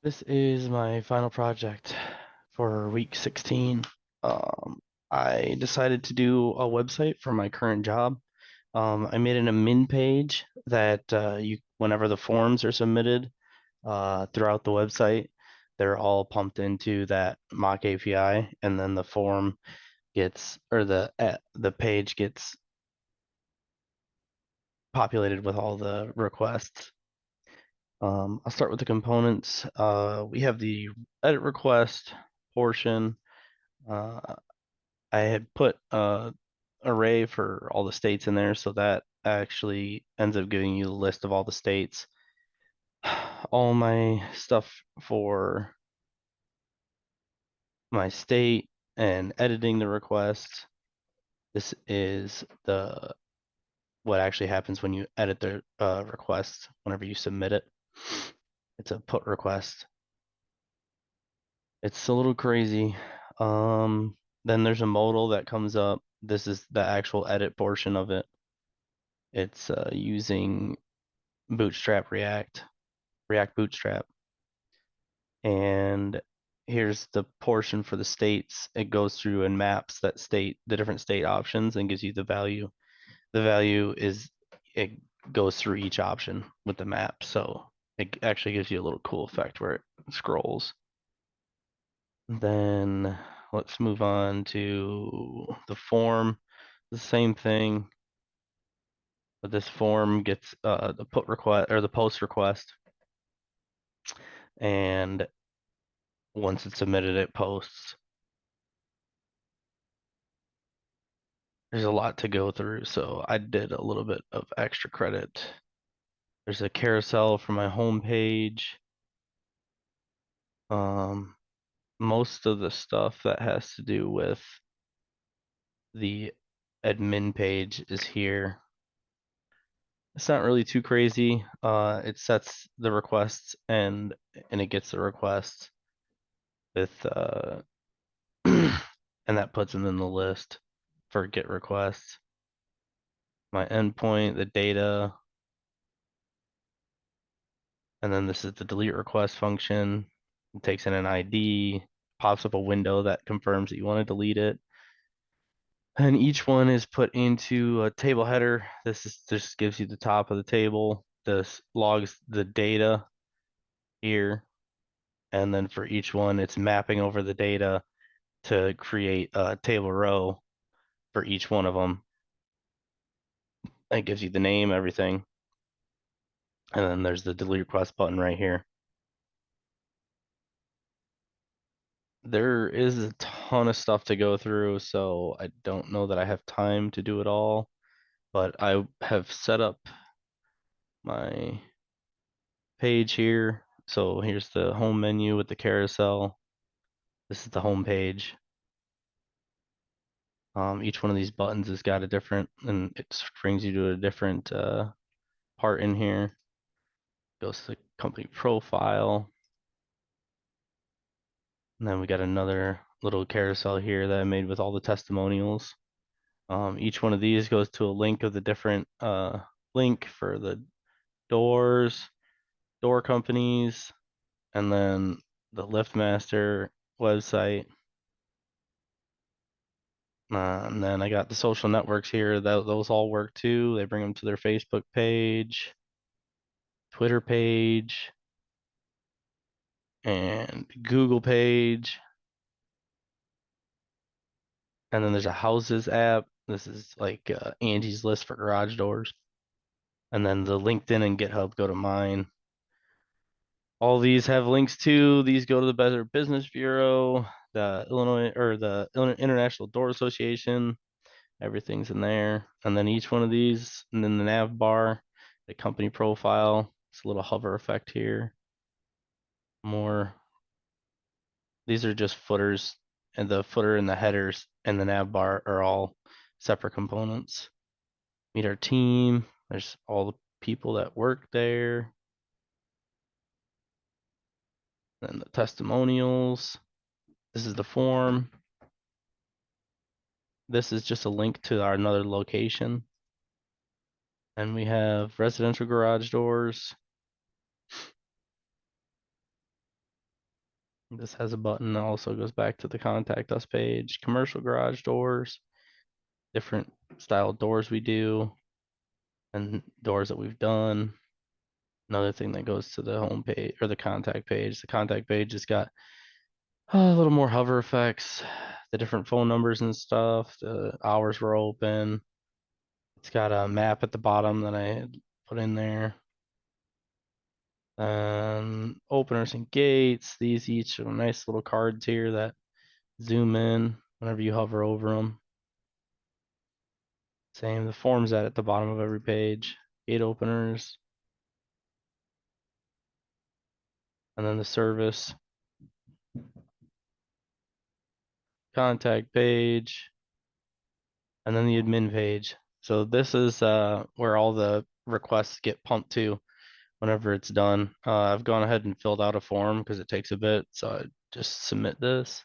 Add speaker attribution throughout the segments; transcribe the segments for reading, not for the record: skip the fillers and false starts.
Speaker 1: This is my final project for week 16. Um, I decided to do a website for my current job. I made an admin page that whenever the forms are submitted throughout the website, they're all pumped into that mock API, and then the form gets or the page gets populated with all the requests. I'll start with the components. We have the edit request portion. Uh, I had put array for all the states in there, so that actually ends up giving you the list of all the states. All my stuff for my state and editing the request. This is the what actually happens when you edit the request whenever you submit it. It's a put request. It's a little crazy. Then there's a modal that comes up. This is the actual edit portion of it. It's using Bootstrap React Bootstrap. And here's the portion for the states. It goes through and maps the different state options and gives you the value. The value it goes through each option with the map. So it actually gives you a little cool effect where it scrolls. Then let's move on to the form. The same thing, but this form gets the put request or the post request, and once it's submitted, it posts. There's a lot to go through, so I did a little bit of extra credit. There's a carousel for my home page. Um, most of the stuff that has to do with the admin page is here. It's not really too crazy. It sets the requests and it gets the requests with and that puts them in the list for get requests. My endpoint, the data, and then this is the delete request function. It takes in an ID, pops up a window that confirms that you want to delete it. And each one is put into a table header. This gives you the top of the table. This logs the data here. And then for each one, it's mapping over the data to create a table row for each one of them. It gives you the name, everything. And then there's the delete request button right here. There is a ton of stuff to go through, so I don't know that I have time to do it all, but I have set up my page here. So here's the home menu with the carousel. This is the home page. Each one of these buttons has got a different, and it brings you to a different part in here. Goes to the company profile. And then we got another little carousel here that I made with all the testimonials. Each one of these goes to a link of the different link for the doors, door companies, and then the LiftMaster website. And then I got the social networks here. Those all work too. They bring them to their Facebook page, Twitter page, and Google page. And then there's a houses app. This is like Angie's List for garage doors. And then the LinkedIn and GitHub go to mine. All these have links too. These go to the Better Business Bureau, the Illinois or the International Door Association. Everything's in there. And then each one of these, and then the nav bar, the company profile. It's a little hover effect here. More. These are just footers, and the footer and the headers and the nav bar are all separate components. Meet our team. There's all the people that work there. Then the testimonials. This is the form. This is just a link to our another location. And we have residential garage doors. This has a button that also goes back to the contact us page. Commercial garage doors, different style doors we do, and doors that we've done. Another thing that goes to the home page or the contact page. The contact page has got a little more hover effects, the different phone numbers and stuff, the hours we're open. It's got a map at the bottom that I put in there. Openers and gates. These each are nice little cards here that zoom in whenever you hover over them. Same, the forms at the bottom of every page. Gate openers. And then the service. Contact page. And then the admin page. So this is where all the requests get pumped to whenever it's done. I've gone ahead and filled out a form because it takes a bit. So I just submit this.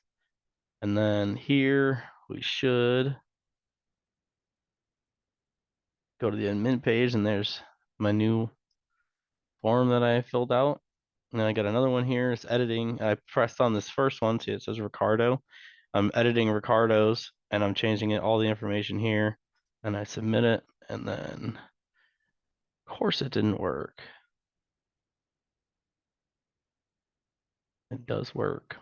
Speaker 1: And then here we should go to the admin page and there's my new form that I filled out. And then I got another one here. It's editing. I pressed on this first one. See, it says Ricardo. I'm editing Ricardo's and I'm changing it all the information here. And I submit it. And then, of course, it didn't work. It does work.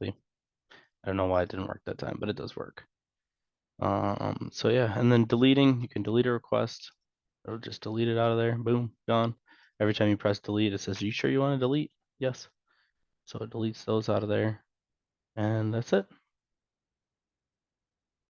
Speaker 1: See, I don't know why it didn't work that time, but it does work. So yeah, and then deleting, you can delete a request. It'll just delete it out of there. Boom, gone. Every time you press delete, it says, "Are you sure you want to delete?" Yes. So it deletes those out of there. And that's it.